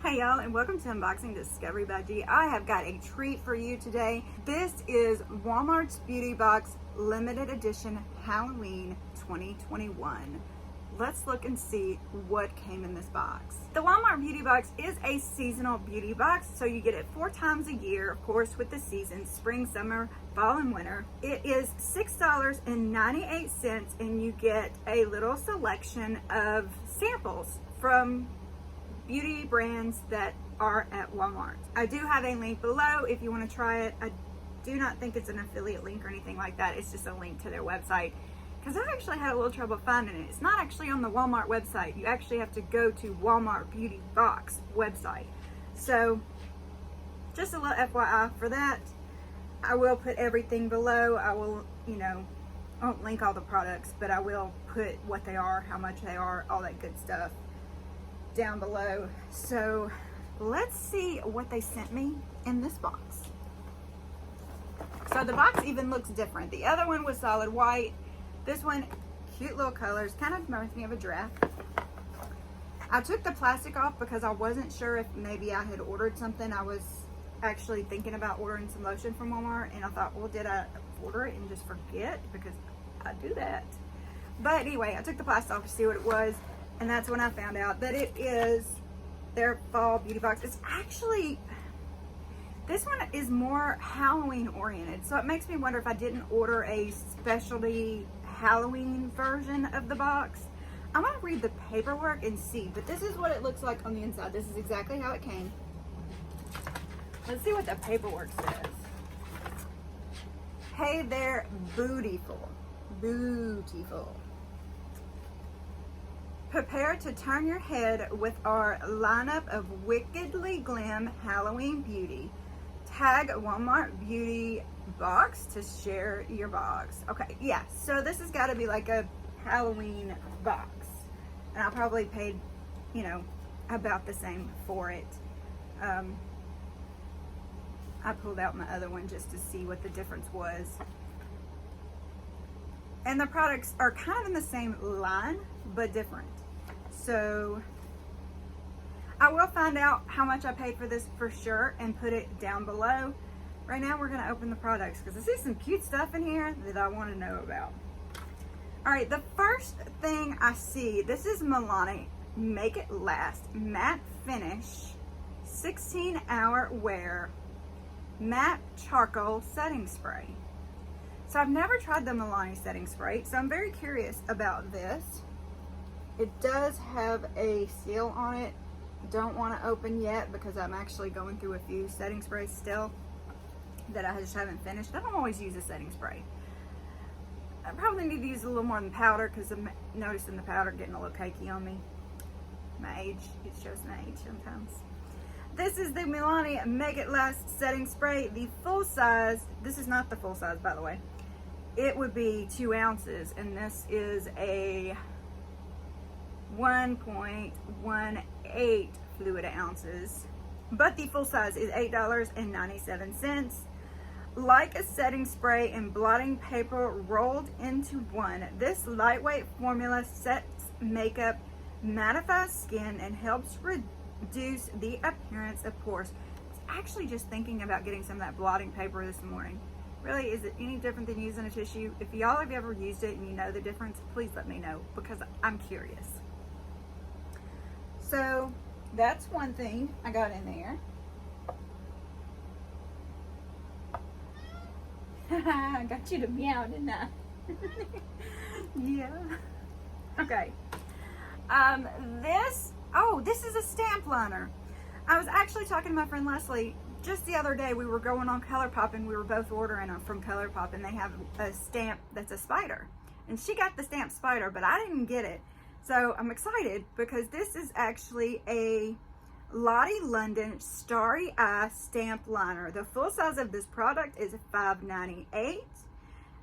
Hey y'all, and welcome to Unboxing Discovery by G. I have got a treat for you today. This is Walmart's Beauty Box Limited Edition Halloween 2021. Let's look and see what came in this box. The Walmart Beauty Box is a seasonal beauty box, so you get it 4 times a year, of course, with the seasons, spring, summer, fall, and winter. It is $6.98, and you get a little selection of samples from beauty brands that are at Walmart. I do have a link below if you want to try it. I do not think it's an affiliate link or anything like that. It's just a link to their website, because I actually had a little trouble finding it. It's not actually on the Walmart website. You actually have to go to Walmart Beauty Box website. So just a little FYI for that. I will put everything below. I will, I won't link all the products, but I will put what they are, how much they are, all that good stuff down below. So let's see what they sent me in this box. So the box even looks different. The other one was solid white. This one, cute little colors, kind of reminds me of a giraffe. I took the plastic off because I wasn't sure if maybe I had ordered something. I was actually thinking about ordering some lotion from Walmart, and I thought, well, did I order it and just forget? Because I do that. But anyway, I took the plastic off to see what it was, and that's when I found out that it is their fall beauty box. It's actually, this one is more Halloween oriented, so it makes me wonder if I didn't order a specialty Halloween version of the box. I'm gonna read the paperwork and see, but this is what it looks like on the inside. This is exactly how it came. Let's see what the paperwork says. Hey there, beautiful. Prepare to turn your head with our lineup of wickedly glam Halloween beauty. Tag Walmart Beauty Box to share your box. Okay, yeah, so this has got to be like a Halloween box, and I probably paid, about the same for it. I pulled out my other one just to see what the difference was, and the products are kind of in the same line but different. So I will find out how much I paid for this for sure and put it down below. Right now we're going to open the products because I see some cute stuff in here that I want to know about. All right, the first thing I see, this is Milani Make It Last Matte Finish 16-hour wear matte charcoal setting spray. So I've never tried the Milani setting spray, so I'm very curious about this. It does have a seal on it. Don't want to open yet because I'm actually going through a few setting sprays still that I just haven't finished. I don't always use a setting spray. I probably need to use a little more than powder because I'm noticing the powder getting a little cakey on me. My age, it shows my age sometimes. This is the Milani Make It Last setting spray, the full size. This is not the full size, by the way. It would be 2 ounces, and this is a 1.18 fluid ounces, but the full size is $8.97. Like a setting spray and blotting paper rolled into one, this lightweight formula sets makeup, mattifies skin, and helps reduce the appearance of pores. I was actually just thinking about getting some of that blotting paper this morning. Really, is it any different than using a tissue? If y'all have ever used it and you know the difference, please let me know because I'm curious. So that's one thing I got in there. I got you to meow, didn't I? Yeah. Okay. This is a stamp liner. I was actually talking to my friend Leslie just the other day. We were going on ColourPop and we were both ordering them from ColourPop, and they have a stamp that's a spider. And she got the stamp spider, but I didn't get it. So I'm excited because this is actually a Lottie London Starry Eye Stamp Liner. The full size of this product is $5.98.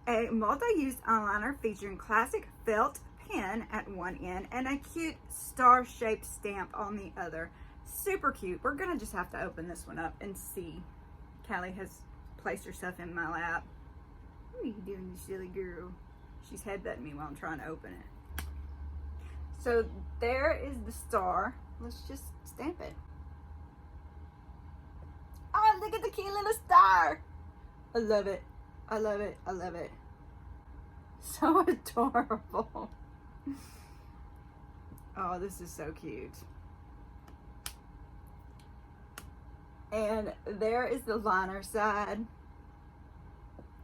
A multi-use eyeliner featuring classic felt pen at one end and a cute star-shaped stamp on the other. Super cute. We're gonna just have to open this one up and see. Callie has placed herself in my lap. What are you doing, you silly girl? She's headbutting me while I'm trying to open it. So there is the star. Let's just stamp it. cute little star. I love it. I love it. I love it. So adorable. Oh, this is so cute. And there is the liner side.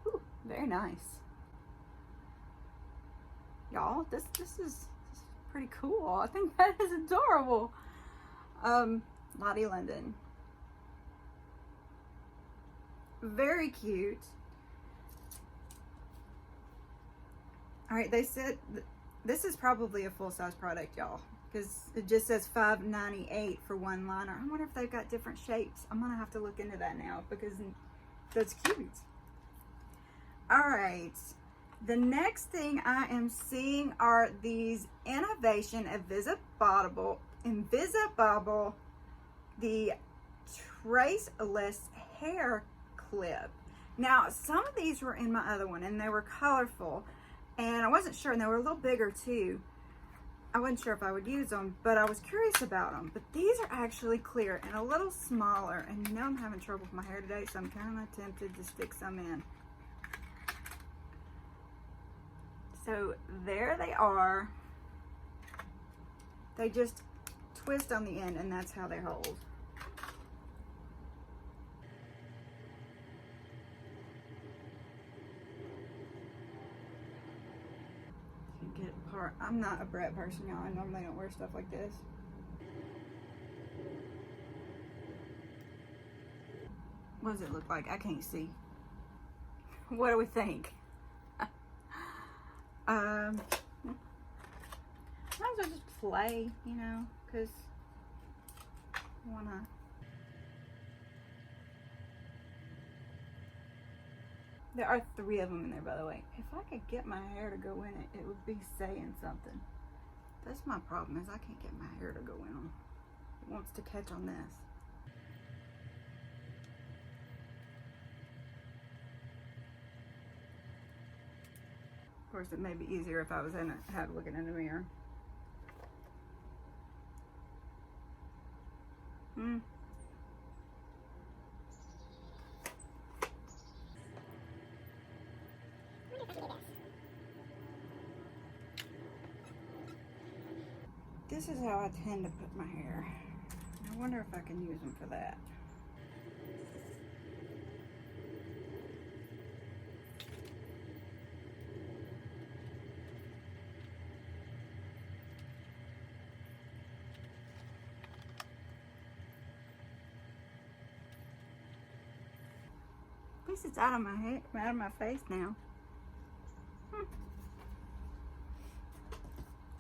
Ooh, very nice. Y'all, this is pretty cool. I think that is adorable. Lottie London. Very cute. All right, they said this is probably a full-size product, y'all, because it just says $5.98 for one liner. I wonder if they've got different shapes. I'm gonna have to look into that now because that's cute. All right, the next thing I am seeing are these Innovation Invisibobble, the traceless hair clip. Now, some of these were in my other one and they were colorful and I wasn't sure, and they were a little bigger too. I wasn't sure if I would use them, but I was curious about them. But these are actually clear and a little smaller, and you know I'm having trouble with my hair today, so I'm kind of tempted to stick some in. So there they are. They just twist on the end and that's how they hold. I'm not a Brett person, y'all. I normally don't wear stuff like this. What does it look like? I can't see. What do we think? Might as well just play, you know, because I wanna. There are 3 of them in there, by the way. If I could get my hair to go in it, it would be saying something. That's my problem, is I can't get my hair to go in them. It wants to catch on this. Of course, it may be easier if I was looking in the mirror. This is how I tend to put my hair. I wonder if I can use them for that. At least it's out of my head, out of my face now.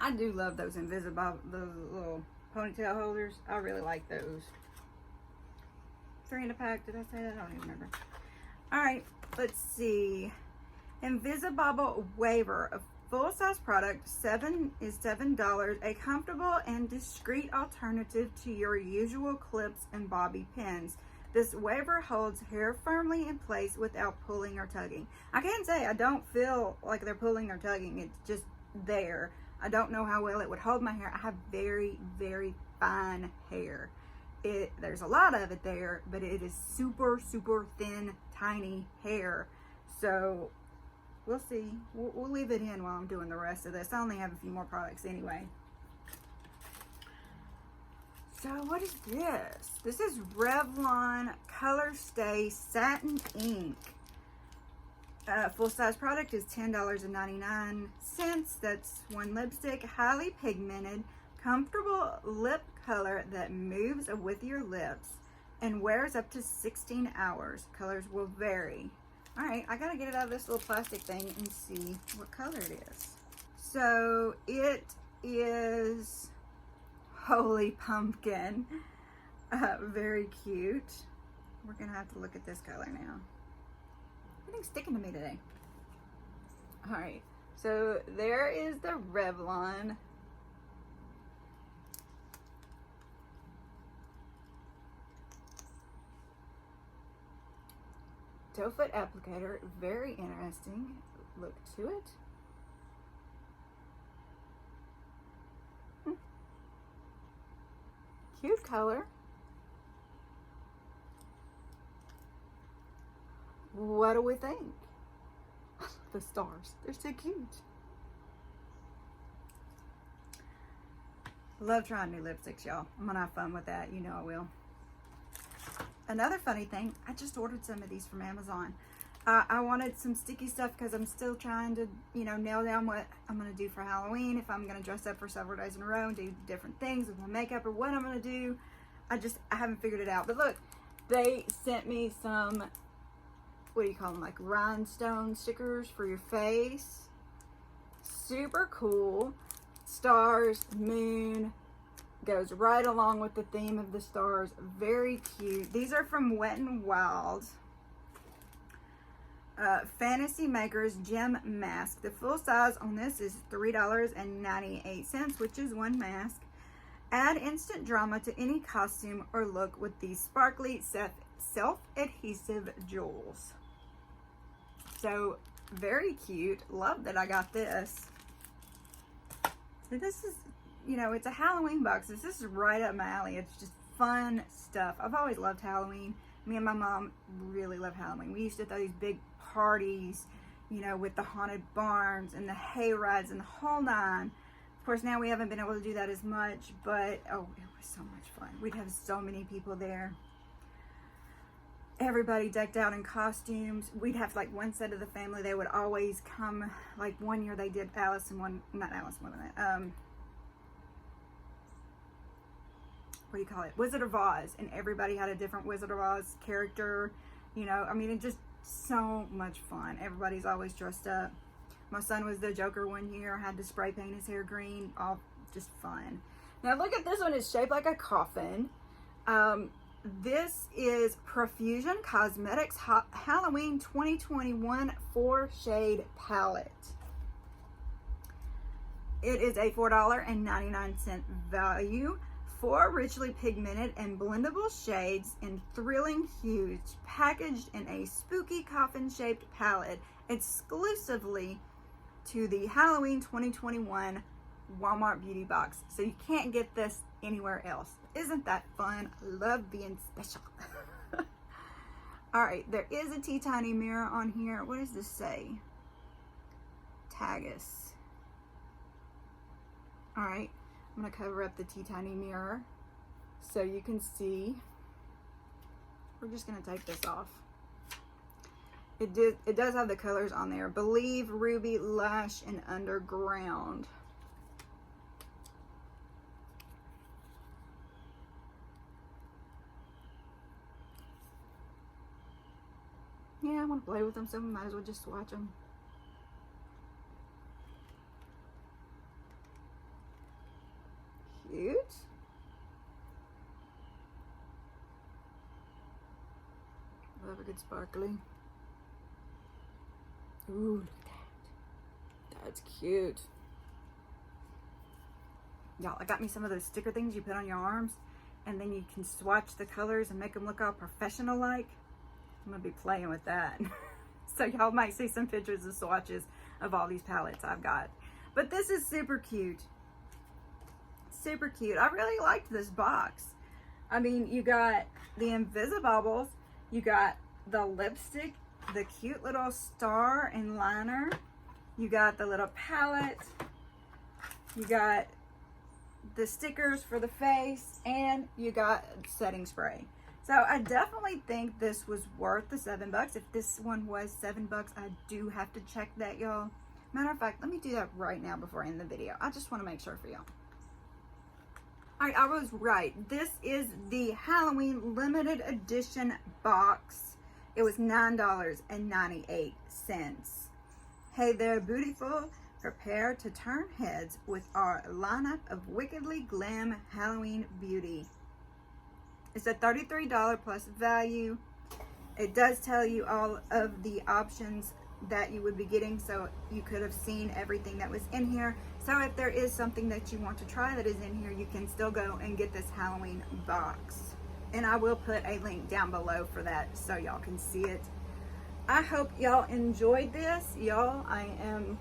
I do love those Invisibobble, those little ponytail holders. I really like those. 3 in a pack. Did I say that? I don't even remember. All right, let's see. Invisibobble Waiver, a full-size product, is $7. A comfortable and discreet alternative to your usual clips and bobby pins. This Waiver holds hair firmly in place without pulling or tugging. I can't say I don't feel like they're pulling or tugging. It's just there. I don't know how well it would hold my hair. I have very, very fine hair. There's a lot of it there, but it is super, super thin, tiny hair. So we'll see. We'll leave it in while I'm doing the rest of this. I only have a few more products anyway. So what is this? This is Revlon ColorStay Satin Ink. Full-size product is $10.99. That's one lipstick. Highly pigmented, comfortable lip color that moves with your lips and wears up to 16 hours. Colors will vary. All right, I gotta get it out of this little plastic thing and see what color it is. So it is Holy Pumpkin. Very cute. We're gonna have to look at this color now. Everything's sticking to me today. All right, so there is the Revlon. Toe foot applicator, very interesting look to it. Cute color. what do we think? The stars, they're so cute. Love trying new lipsticks, y'all. I'm gonna have fun with that, you know I will. Another funny thing, I just ordered some of these from Amazon. I wanted some sticky stuff because I'm still trying to, you know, nail down what I'm going to do for Halloween. If I'm going to dress up for several days in a row and do different things with my makeup or what I'm going to do. I haven't figured it out. But look, they sent me some, what do you call them, like rhinestone stickers for your face. Super cool. Stars, moon, goes right along with the theme of the stars. Very cute. These are from Wet n Wild. Fantasy Makers Gem Mask. The full size on this is $3.98, which is one mask. Add instant drama to any costume or look with these sparkly self-adhesive jewels. So, very cute. Love that I got this. So this is, you know, it's a Halloween box. This is right up my alley. It's just fun stuff. I've always loved Halloween. Me and my mom really love Halloween. We used to throw these big parties, you know, with the haunted barns and the hay rides and the whole nine. Of course, now we haven't been able to do that as much, but oh, it was so much fun. We'd have so many people there. Everybody decked out in costumes. We'd have like one set of the family. They would always come. Like one year they did Alice in Wonderland. What do you call it? Wizard of Oz, and everybody had a different Wizard of Oz character. You know, I mean, it just so much fun. Everybody's always dressed up. My son was the Joker one year. I had to spray paint his hair green. All just fun. Now look at this one. It's shaped like a coffin. This is Profusion Cosmetics Halloween 2021 4-shade palette. It is a $4.99 value. 4 richly pigmented and blendable shades in thrilling hues, packaged in a spooky coffin-shaped palette exclusively to the Halloween 2021 Walmart Beauty Box. So you can't get this anywhere else. Isn't that fun? Love being special. All right, there is a tea tiny mirror on here. What does this say? Tag us. All right. I'm going to cover up the tea tiny mirror so you can see. We're just going to take this off. It does have the colors on there. Believe, Ruby, Lush, and Underground. Yeah, I want to play with them, so we might as well just swatch them. Cute. Love a good sparkly. Ooh, look at that. That's cute. Y'all, I got me some of those sticker things you put on your arms, and then you can swatch the colors and make them look all professional-like. I'm gonna be playing with that. So y'all might see some pictures of swatches of all these palettes I've got. But this is super cute. Super cute. I really liked this box. I mean, you got the Invisibobbles, you got the lipstick, the cute little star and liner, you got the little palette, you got the stickers for the face, and you got setting spray. So I definitely think this was worth the $7. If this one was $7, I do have to check that, y'all. Matter of fact, let me do that right now before I end the video. I just want to make sure for y'all. Alright, I was right. This is the Halloween limited edition box. It was $9.98. Hey there, beautiful. Prepare to turn heads with our lineup of wickedly glam Halloween beauty. It's a $33 plus value. It does tell you all of the options that you would be getting, so you could have seen everything that was in here. So if there is something that you want to try that is in here, you can still go and get this Halloween box. And I will put a link down below for that so y'all can see it. I hope y'all enjoyed this. Y'all, I am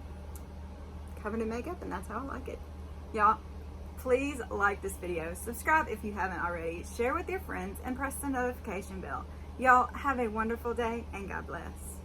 covered in makeup and that's how I like it. Y'all, please like this video, subscribe if you haven't already, share with your friends, and press the notification bell. Y'all have a wonderful day and God bless.